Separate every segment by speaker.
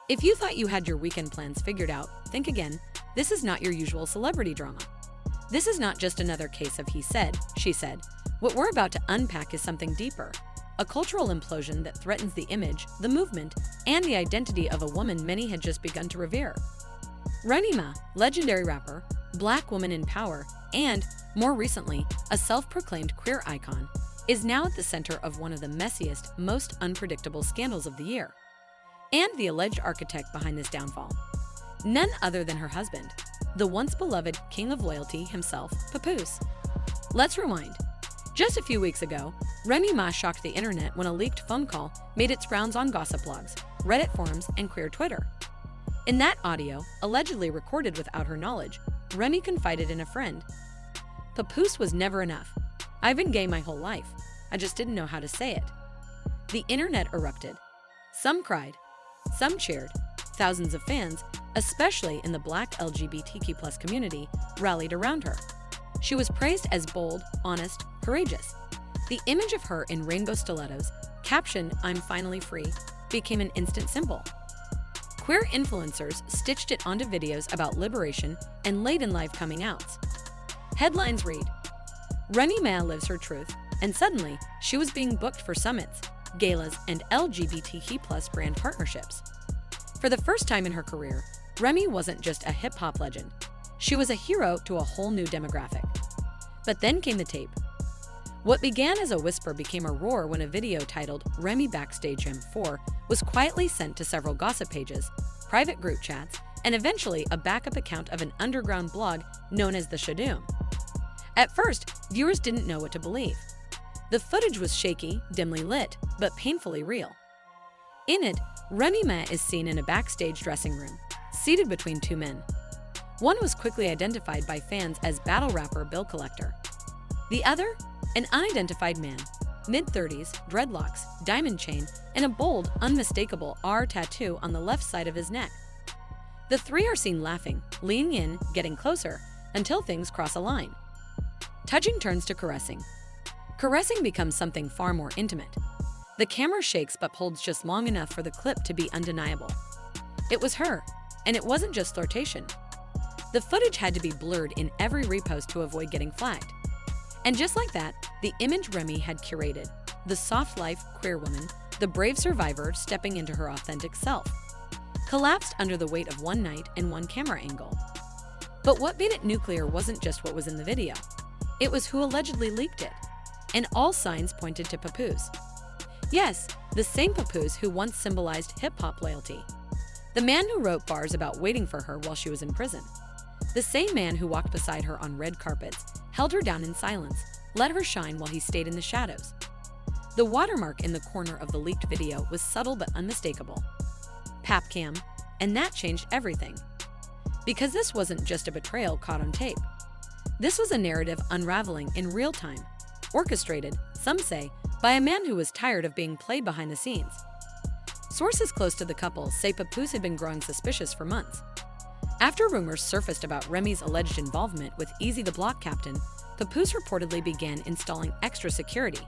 Speaker 1: If you thought you had your weekend plans figured out, think again. This is not your usual celebrity drama. This is not just another case of he said, she said. What we're about to unpack is something deeper. A cultural implosion that threatens the image, the movement, and the identity of a woman many had just begun to revere. Remy Ma, legendary rapper, black woman in power, and, more recently, a self-proclaimed queer icon, is now at the center of one of the messiest, most unpredictable scandals of the year. And the alleged architect behind this downfall. None other than her husband, the once beloved king of loyalty himself, Papoose. Let's rewind. Just a few weeks ago, Remy Ma shocked the internet when a leaked phone call made its rounds on gossip blogs, Reddit forums, and queer Twitter. In that audio, allegedly recorded without her knowledge, Remy confided in a friend. Papoose was never enough. I've been gay my whole life. I just didn't know how to say it. The internet erupted. Some cried. Some cheered. Thousands of fans, especially in the black LGBTQ+ community, rallied around her. She was praised as bold, honest, courageous. The image of her in rainbow stilettos, captioned "I'm finally free," became an instant symbol. Queer influencers stitched it onto videos about liberation and late-in-life coming outs. Headlines read, Remy Ma lives her truth, and suddenly, she was being booked for summits, galas, and LGBTQ+ brand partnerships. For the first time in her career, Remy wasn't just a hip-hop legend. She was a hero to a whole new demographic. But then came the tape. What began as a whisper became a roar when a video titled Remy Backstage M4 was quietly sent to several gossip pages, private group chats, and eventually a backup account of an underground blog known as the Shadoom. At first, viewers didn't know what to believe. The footage was shaky, dimly lit, but painfully real. In it, Remy Ma is seen in a backstage dressing room, seated between two men. One was quickly identified by fans as battle rapper Bill Collector. The other, an unidentified man, mid-30s, dreadlocks, diamond chain, and a bold, unmistakable R tattoo on the left side of his neck. The three are seen laughing, leaning in, getting closer, until things cross a line. Touching turns to caressing. Caressing becomes something far more intimate. The camera shakes but holds just long enough for the clip to be undeniable. It was her, and it wasn't just flirtation. The footage had to be blurred in every repost to avoid getting flagged. And just like that, the image Remy had curated, the soft-life queer woman, the brave survivor stepping into her authentic self, collapsed under the weight of one night and one camera angle. But what made it nuclear wasn't just what was in the video. It was who allegedly leaked it. And all signs pointed to Papoose. Yes, the same Papoose who once symbolized hip-hop loyalty. The man who wrote bars about waiting for her while she was in prison. The same man who walked beside her on red carpets, held her down in silence, let her shine while he stayed in the shadows. The watermark in the corner of the leaked video was subtle but unmistakable. Papcam, and that changed everything. Because this wasn't just a betrayal caught on tape. This was a narrative unraveling in real time, orchestrated, some say, by a man who was tired of being played behind the scenes. Sources close to the couple say Papoose had been growing suspicious for months. After rumors surfaced about Remy's alleged involvement with Easy the Block Captain, Papoose reportedly began installing extra security,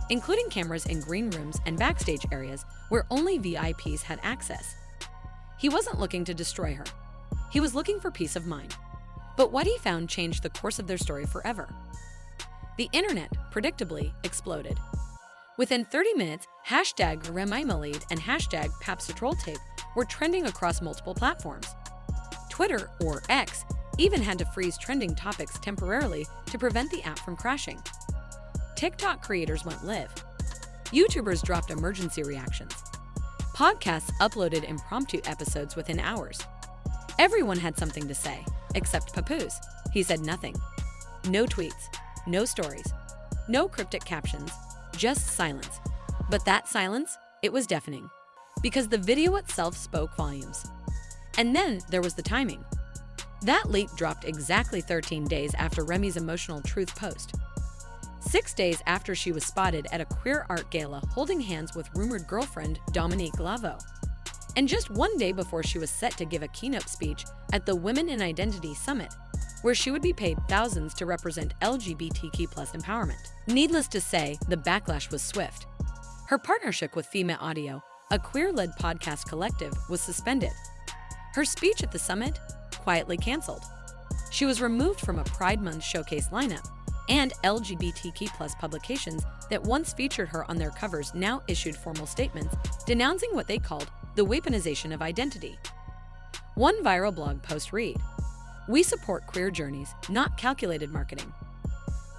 Speaker 1: including cameras in green rooms and backstage areas where only VIPs had access. He wasn't looking to destroy her. He was looking for peace of mind. But what he found changed the course of their story forever. The internet, predictably, exploded. Within 30 minutes, hashtag Remy Ma lead and hashtag #PapsTheTrollTape were trending across multiple platforms. Twitter, or X, even had to freeze trending topics temporarily to prevent the app from crashing. TikTok creators went live. YouTubers dropped emergency reactions. Podcasts uploaded impromptu episodes within hours. Everyone had something to say, except Papoose. He said nothing. No tweets, no stories, no cryptic captions, just silence. But that silence, it was deafening, because the video itself spoke volumes. And then there was the timing. That leak dropped exactly 13 days after Remy's emotional truth post. 6 days after she was spotted at a queer art gala holding hands with rumored girlfriend Dominique Lavo. And just 1 day before she was set to give a keynote speech at the Women in Identity Summit, where she would be paid thousands to represent LGBTQ+ empowerment. Needless to say, the backlash was swift. Her partnership with Fema Audio, a queer-led podcast collective, was suspended. Her speech at the summit quietly canceled. She was removed from a Pride Month showcase lineup, and LGBTQ+ publications that once featured her on their covers now issued formal statements denouncing what they called the weaponization of identity. One viral blog post read, "We support queer journeys, not calculated marketing."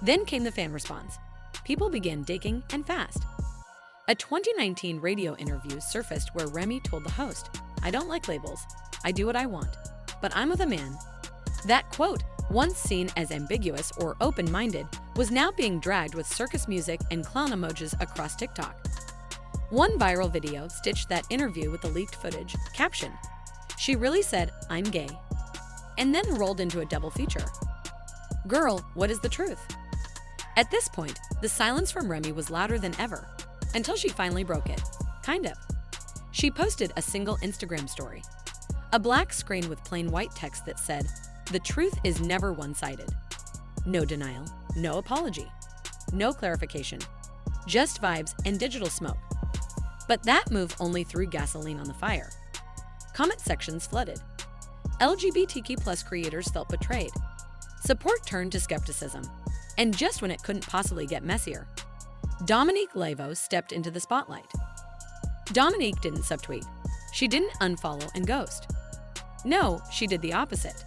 Speaker 1: Then came the fan response. People began digging, and fast. A 2019 radio interview surfaced where Remy told the host, "I don't like labels. I do what I want. But I'm with a man." That quote, once seen as ambiguous or open-minded, was now being dragged with circus music and clown emojis across TikTok. One viral video stitched that interview with the leaked footage, caption, "She really said, 'I'm gay,' and then rolled into a double feature. Girl, what is the truth?" At this point, the silence from Remy was louder than ever, until she finally broke it. Kind of. She posted a single Instagram story. A black screen with plain white text that said, "The truth is never one-sided." No denial, no apology, no clarification, just vibes and digital smoke. But that move only threw gasoline on the fire. Comment sections flooded. LGBTQ+ creators felt betrayed. Support turned to skepticism. And just when it couldn't possibly get messier, Dominique Lavo stepped into the spotlight. Dominique didn't subtweet. She didn't unfollow and ghost. No, she did the opposite.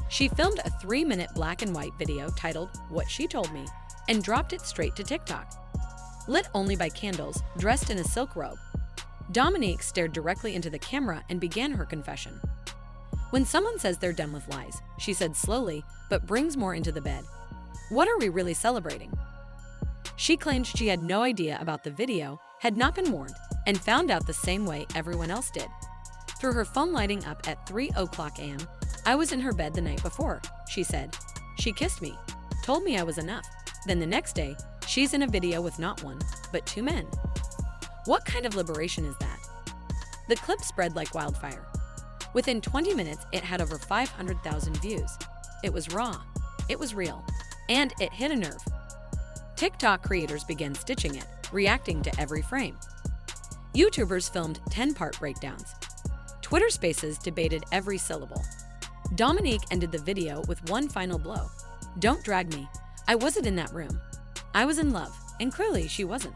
Speaker 1: She filmed a 3-minute black and white video titled "What She Told Me" and dropped it straight to TikTok. Lit only by candles, dressed in a silk robe, Dominique stared directly into the camera and began her confession. "When someone says they're done with lies," she said slowly, but brings more into the bed, "what are we really celebrating?" She claimed she had no idea about the video, had not been warned, and found out the same way everyone else did. Through her phone lighting up at 3:00 a.m., "I was in her bed the night before," she said. "She kissed me, told me I was enough. Then the next day, she's in a video with not one, but 2 men." What kind of liberation is that? The clip spread like wildfire. Within 20 minutes, it had over 500,000 views. It was raw, it was real, and it hit a nerve. TikTok creators began stitching it, reacting to every frame. YouTubers filmed 10-part breakdowns. Twitter Spaces debated every syllable. Dominique ended the video with one final blow. "Don't drag me. I wasn't in that room. I was in love, and clearly she wasn't."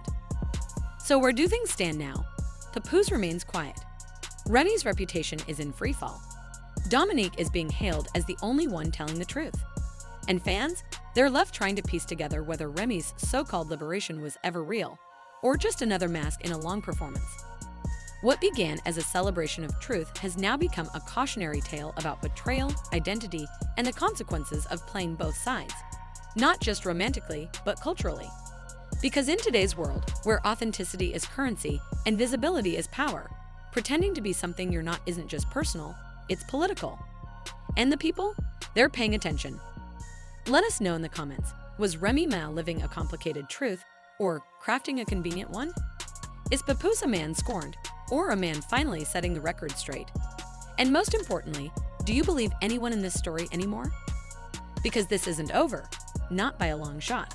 Speaker 1: So where do things stand now? Papoose remains quiet. Remy's reputation is in freefall. Dominique is being hailed as the only one telling the truth. And fans, they're left trying to piece together whether Remy's so-called liberation was ever real, or just another mask in a long performance. What began as a celebration of truth has now become a cautionary tale about betrayal, identity, and the consequences of playing both sides, not just romantically, but culturally. Because in today's world, where authenticity is currency and visibility is power, pretending to be something you're not isn't just personal, it's political. And the people? They're paying attention. Let us know in the comments, was Remy Ma living a complicated truth or crafting a convenient one? Is Papoose a man scorned, or a man finally setting the record straight? And most importantly, do you believe anyone in this story anymore? Because this isn't over, not by a long shot.